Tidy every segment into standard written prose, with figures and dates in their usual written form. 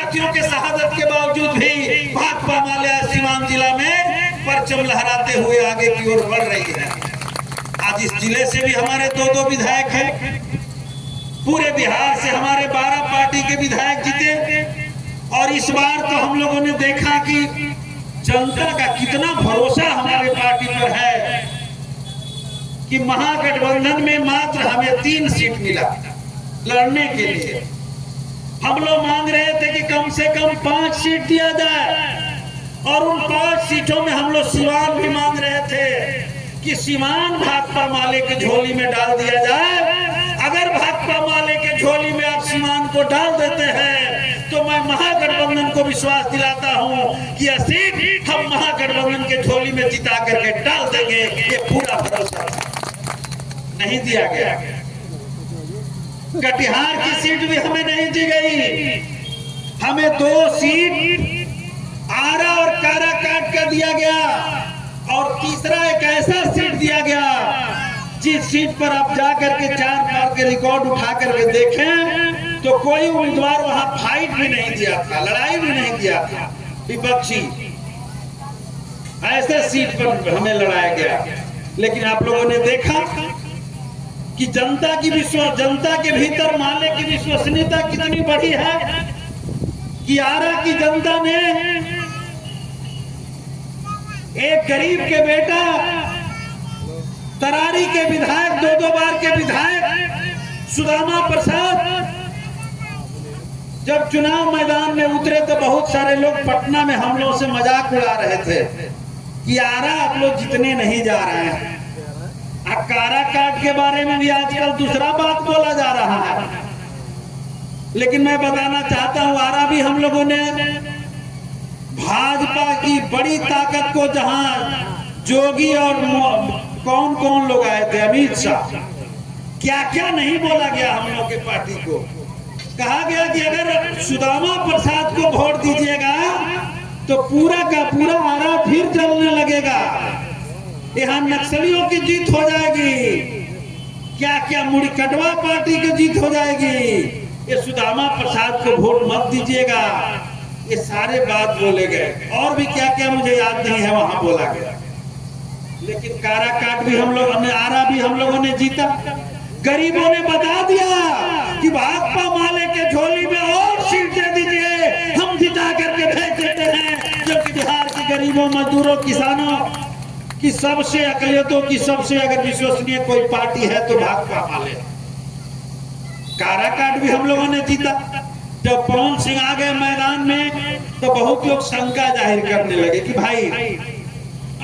साथियों के शहादत के बावजूद भी भाकपा माले सीवान जिला में परचम लहराते हुए आगे की ओर बढ़ रही है। आज इस जिले से भी हमारे दो विधायक हैं। पूरे बिहार से हमारे 12 पार्टी के विधायक जीते और इस बार तो हम लोगों ने देखा कि जनता का कितना भरोसा हमारे पार्टी पर है कि महागठबंधन में मात्र हमें 3 सीट मिला लड़ने के लिए। हम लोग मांग रहे थे कि कम से कम 5 सीट दिया जाए और उन 5 सीटों में हम लोग सीवान भी मांग रहे थे कि सीवान भाकपा माले के झोली में डाल दिया जाए। अगर भाकपा माले के झोली में आप सीवान को डाल देते हैं तो मैं महागठबंधन को विश्वास दिलाता हूं कि यह सीट हम महागठबंधन के झोली में जिता करके डाल देंगे। ये पूरा भरोसा नहीं दिया गया। कटिहार की सीट भी हमें नहीं दी गई। हमें 2 सीट आरा और काराकाट का दिया गया और तीसरा एक ऐसा सीट दिया गया जिस सीट पर आप जाकर के 4 बार के रिकॉर्ड उठा करके देखें तो कोई उम्मीदवार वहां फाइट भी नहीं दिया था, लड़ाई भी नहीं दिया था। विपक्षी ऐसे सीट पर हमें लड़ाया गया। लेकिन आप लोगों ने देखा कि जनता के भीतर माले की विश्वसनीयता कितनी बड़ी है कि आरा की जनता ने एक गरीब के बेटा तरारी के विधायक 2 बार के विधायक सुदामा प्रसाद जब चुनाव मैदान में उतरे तो बहुत सारे लोग पटना में हम लोग से मजाक उड़ा रहे थे कि आरा आप लोग जितने नहीं जा रहे हैं। काराकाट के बारे में भी आजकल दूसरा बात बोला जा रहा है। लेकिन मैं बताना चाहता हूं आरा भी हम लोगों ने भाजपा की बड़ी ताकत को, जहां जोगी और कौन कौन लोग आए थे, अमित शाह, क्या क्या नहीं बोला गया हम लोग के पार्टी को। कहा गया कि अगर सुदामा प्रसाद को वोट दीजिएगा तो पूरा का पूरा आरा फिर जलने लगेगा, यहाँ नक्सलियों की जीत हो जाएगी, क्या क्या मुड़ी कटवा पार्टी की जीत हो जाएगी, ये सुदामा प्रसाद को वोट मत दीजिएगा। ये सारे बात बोले गए और भी क्या क्या मुझे याद नहीं है वहां बोला गया। लेकिन काराकाट भी हम लोग, हमने आरा भी हम लोगों ने जीता। गरीबों ने बता दिया कि भाकपा माले के झोली में और सीट दे दीजिए, हम जिता करके भेज देते हैं। जबकि बिहार के गरीबों, मजदूरों, किसानों की सबसे अकलियतों की सबसे अगर विश्वसनीय कोई पार्टी है तो भाकपा माले। काराकाट भी हम लोगों ने जीता। जब पवन सिंह आ गए मैदान में तो बहुत लोग शंका जाहिर करने लगे कि भाई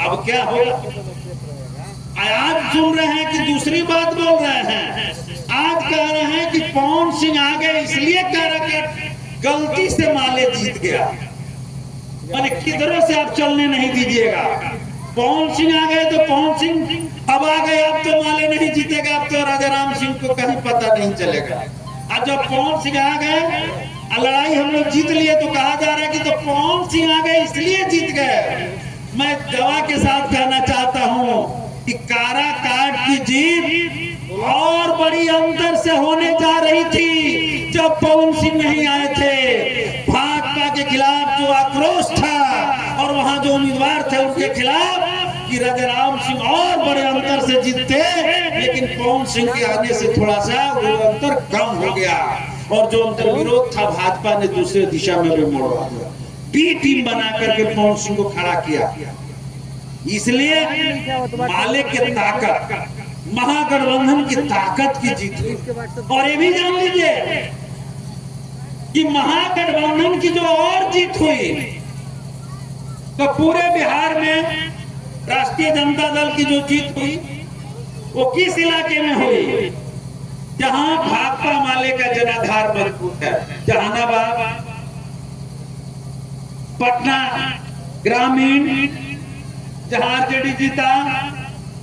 अब क्या होगा। आज सुन रहे हैं कि दूसरी बात बोल रहे हैं। आज कह रहे हैं कि पवन सिंह आ गए इसलिए काराकाट गलती से माले जीत गया। माने किधरों से आप चलने नहीं दीजिएगा। पवन सिंह आ गए तो पवन सिंह अब आ गए, अब तो माले नहीं जीतेगा, अब तो राजाराम सिंह को कहीं पता नहीं चलेगा। आज जब पवन सिंह आ गए, लड़ाई हम लोग जीत लिए तो कहा जा रहा है कि तो पवन सिंह आ गए इसलिए जीत गए। मैं दवा के साथ कहना चाहता हूं कि काराकाट की जीत और बड़ी अंतर से होने जा रही थी जब पवन सिंह नहीं आए थे। भाजपा के खिलाफ जो आक्रोश था और वहां जो उम्मीदवार थे उनके खिलाफ कि राजाराम सिंह और बड़े अंतर से जीतते, लेकिन पवन सिंह के आने से थोड़ा सा वो अंतर कम हो गया और जो अंतर विरोध था भाजपा ने दूसरे दिशा में भी मोड़वा दिया। बी टीम बना करके पवन सिंह को खड़ा किया। इसलिए माले की ताकत, महागठबंधन की ताकत की जीत हुई। और ये भी जान लीजिए कि महागठबंधन की जो और जीत हुई तो पूरे बिहार में राष्ट्रीय जनता दल की जो जीत हुई वो किस इलाके में हुई? जहां भाकपा माले का जनाधार मजबूत है। जहानाबाद, पटना ग्रामीण जहां आरजेडी जीता,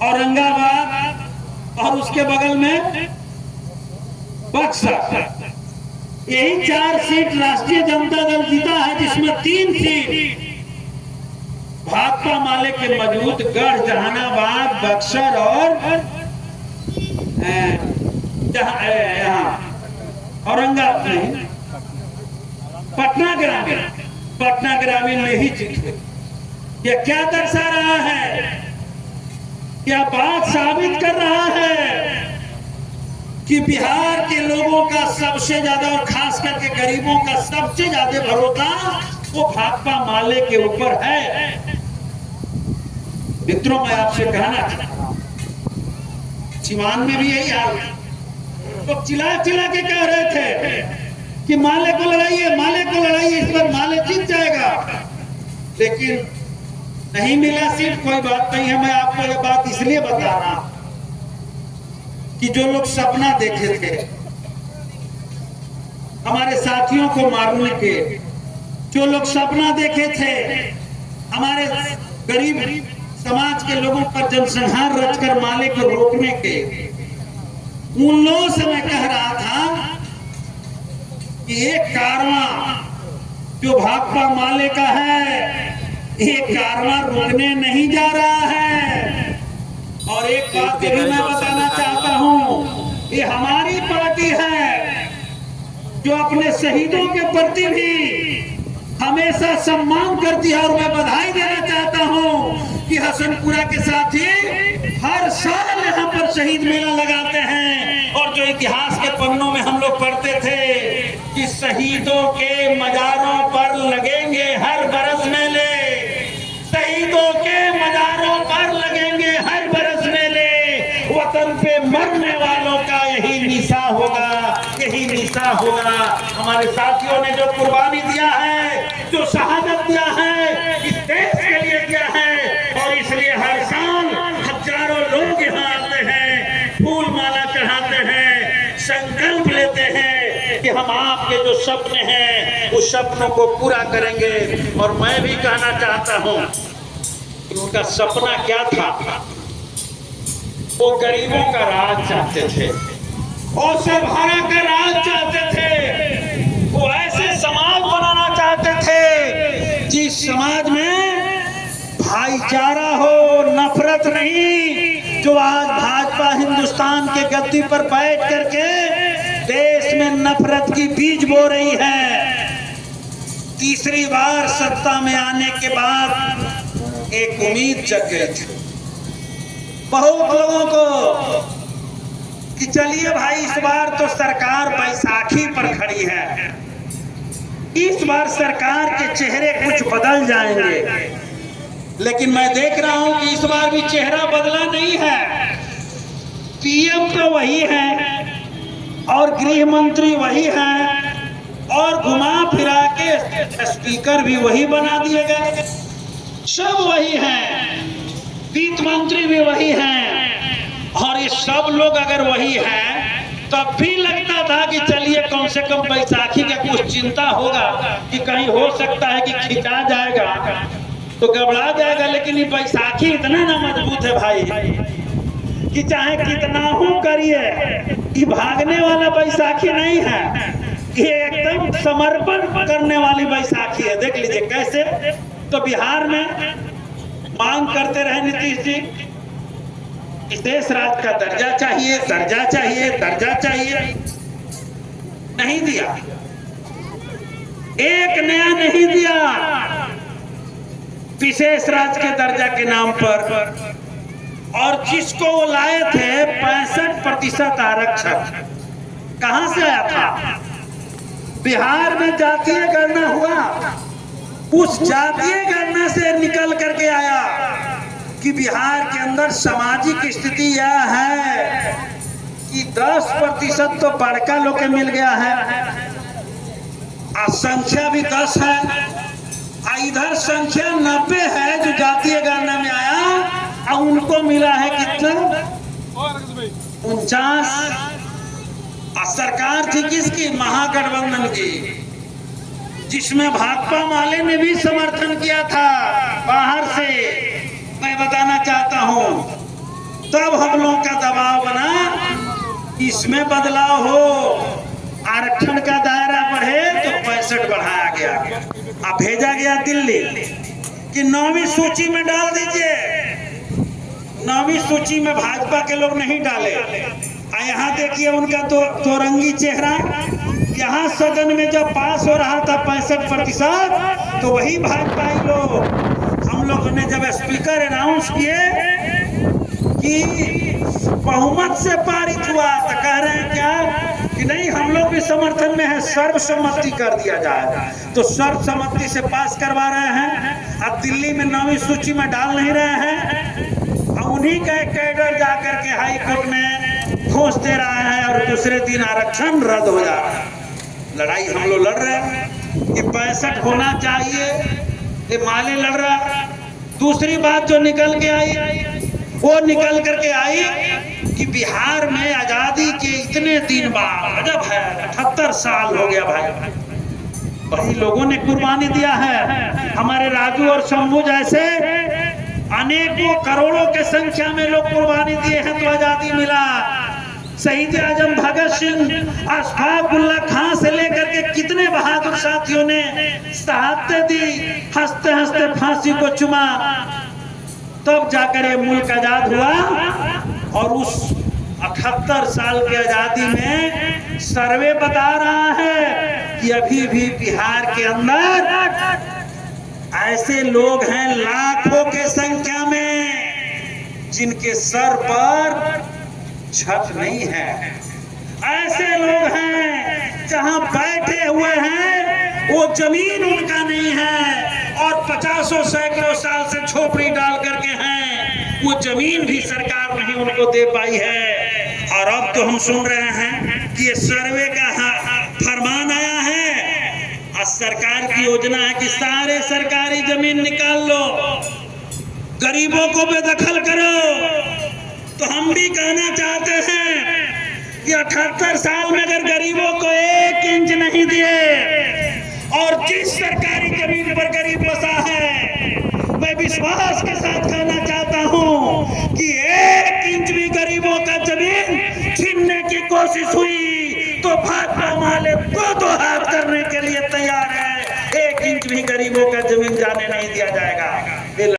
औरंगाबाद और उसके बगल में बक्सर, यही 4 सीट राष्ट्रीय जनता दल जीता है, जिसमें 3 सीट भाकपा माले के मजबूत गढ़ जहानाबाद, बक्सर और औरंगाबाद नहीं, पटना ग्रामीण में ही जीत हुई। यह क्या दर्शा रहा है, क्या बात साबित कर रहा है कि बिहार के लोगों का सबसे ज्यादा और खास करके गरीबों का सबसे ज्यादा भरोसा वो भाकपा माले के ऊपर है। मित्रों, मैं आपसे कहना चाहता हूं, सीवान में भी यही हाल है। तो चिल्ला के कह रहे थे कि माले को लड़ाइए, इस बार माले जीत जाएगा, लेकिन नहीं मिला सीट। कोई बात नहीं है, मैं आपको ये बात इसलिए बता रहा हूं कि जो लोग सपना देखे थे हमारे साथियों को मारने के, जो लोग सपना देखे थे हमारे गरीब समाज के लोगों पर जनसंहार रचकर माले को रोकने के, उन लोगों से मैं कह रहा था कि एक कारवां जो भाकपा माले का है, एक कारवां रुकने नहीं जा रहा है। और एक बात भी मैं बताना चाहता हूं, ये हमारी पार्टी है जो अपने शहीदों के प्रति भी हमेशा सम्मान करती है। और मैं बधाई देना चाहता हूं कि हसनपुरा के साथी हर साल यहाँ पर शहीद मेला लगाते हैं। और जो इतिहास के पन्नों में हम लोग पढ़ते थे कि शहीदों के मजारों पर लगेंगे हर बरस मेले, शहीदों के मजारों पर लगेंगे हर बरस मेले, वतन पे मरने वालों का यही निशा होगा, यही निशा होगा। हमारे साथियों ने जो कुर्बानी दिया है, जो शहादत दिया है, इस देश के लिए दिया है। और इसलिए हर साल हजारों लोग यहाँ आते हैं, फूल माला चढ़ाते हैं, संकल्प लेते हैं कि हम आपके जो सपने हैं उस सपनों को पूरा करेंगे। और मैं भी कहना चाहता हूं कि उनका सपना क्या था, वो गरीबों का राज चाहते थे, और सर्वहारा का राज चाहते थे, वो ऐसे समाज बनाना चाहते थे जिस समाज में भाईचारा हो, नफरत नहीं। जो आज भाजपा हिंदुस्तान के गद्दी पर बैठ करके देश में नफरत की बीज बो रही है। तीसरी बार सत्ता में आने के बाद एक उम्मीद जग गई थी बहुत लोगों को कि चलिए भाई, इस बार तो सरकार बैसाखी पर खड़ी है, इस बार सरकार के चेहरे कुछ बदल जाएंगे। लेकिन मैं देख रहा हूं कि इस बार भी चेहरा बदला नहीं है। पीएम तो वही है और गृह मंत्री वही है और घुमा फिरा के स्पीकर भी वही बना दिए गए, सब वही हैं, वित्त मंत्री भी वही हैं। और ये सब लोग अगर वही हैं, तब भी लगता था कि चलिए कम से कम बैसाखी का कुछ चिंता होगा कि कहीं हो सकता है कि खिंचा जाएगा तो गड़बड़ा जाएगा। लेकिन ये बैसाखी इतना ना मजबूत है भाई कि चाहे कितना हो करिए, ये भागने वाला बैसाखी नहीं है, ये एकदम समर्पण करने वाली बैसाखी है। देख लीजिए कैसे। तो बिहार में मांग करते रहे नीतीश जी, इस देश राज्य का दर्जा चाहिए, दर्जा चाहिए, दर्जा चाहिए, नहीं दिया, एक नया नहीं दिया विशेष राज्य के दर्जा के नाम पर। और जिसको वो लाए थे 65% आरक्षण कहां से आया था? बिहार में जातीय गणना हुआ, उस जातीय गणना से निकल करके आया कि बिहार के अंदर सामाजिक स्थिति यह है कि 10% तो बड़का लोग के मिल गया है, संख्या भी 10 है, इधर संख्या 90 है जो जातीय गणना में आया, और उनको मिला है कितना? 49। सरकार थी किसकी? महागठबंधन की, जिसमें भाकपा माले ने भी समर्थन किया था बाहर से। मैं बताना चाहता हूं, तब हम लोगों का दबाव बना, इसमें बदलाव हो, आरक्षण का दायरा बढ़े, तो 65 बढ़ाया गया। अब भेजा गया दिल्ली कि 9वीं सूची में डाल दीजिए। 9वीं सूची में भाजपा के लोग नहीं डाले। यहाँ देखिए उनका तो रंगी चेहरा, यहाँ सदन में जब पास हो रहा था 65%, तो वही भाजपाई लोग, हम लोगों ने जब स्पीकर अनाउंस किए कि बहुमत से पारित हुआ, तो कह रहे हैं क्या कि नहीं हम लोग भी समर्थन में है, सर्वसम्मति कर दिया जाए। तो सर्वसम्मति से पास करवा रहे हैं। अब दिल्ली में 9वीं सूची में डाल नहीं रहे हैं, अब उन्हीं का एक कैडर जाकर के हाई कोर्ट में घोष दे रहा है और दूसरे दिन आरक्षण रद्द हो जा रहा है। लड़ाई हम लोग लड़ रहे हैं कि 65 होना चाहिए, ये माले लड़ रहा है। दूसरी बात जो निकल के आई, वो निकल करके आई कि बिहार में आजादी के इतने दिन बाद, अजब है, 78 साल हो गया भाई, वही लोगों ने कुर्बानी दिया है। हमारे राजू और शंभू जैसे अनेकों करोड़ों के संख्या में लोग कुर्बानी दिए हैं तो आजादी मिला। शहीद आजम भगत सिंह, अशफाक उल्लाह खां से लेकर के कितने बहादुर साथियों ने शहादतें दी, हंसते हंसते फांसी को चुमा, तब जाकर ये मुल्क आजाद हुआ। और उस 78 साल की आजादी में सर्वे बता रहा है कि अभी भी बिहार के अंदर ऐसे लोग हैं लाखों के संख्या में जिनके सर पर छत नहीं है। ऐसे लोग हैं जहां बैठे हुए हैं वो जमीन उनका नहीं है, और 50 सैकड़ों साल से झोपड़ी डाल करके हैं, वो जमीन भी सरकार नहीं उनको दे पाई है। और अब तो हम सुन रहे हैं कि ये सर्वे का फरमान आया है और सरकार की योजना है कि सारे सरकारी जमीन निकाल लो, गरीबों को बेदखल करो। तो हम भी कहना चाहते हैं कि 78 साल में अगर गरीबों को 1 इंच नहीं दिए और जिस सरकारी जमीन पर गरीब बसा है, मैं विश्वास के साथ कहना चाहता हूं कि 1 इंच भी गरीबों का जमीन छीनने की कोशिश हुई तो भाजपा वाले दो हाथ करने के लिए तैयार है। 1 इंच भी गरीबों का जमीन जाने नहीं दिया जाएगा।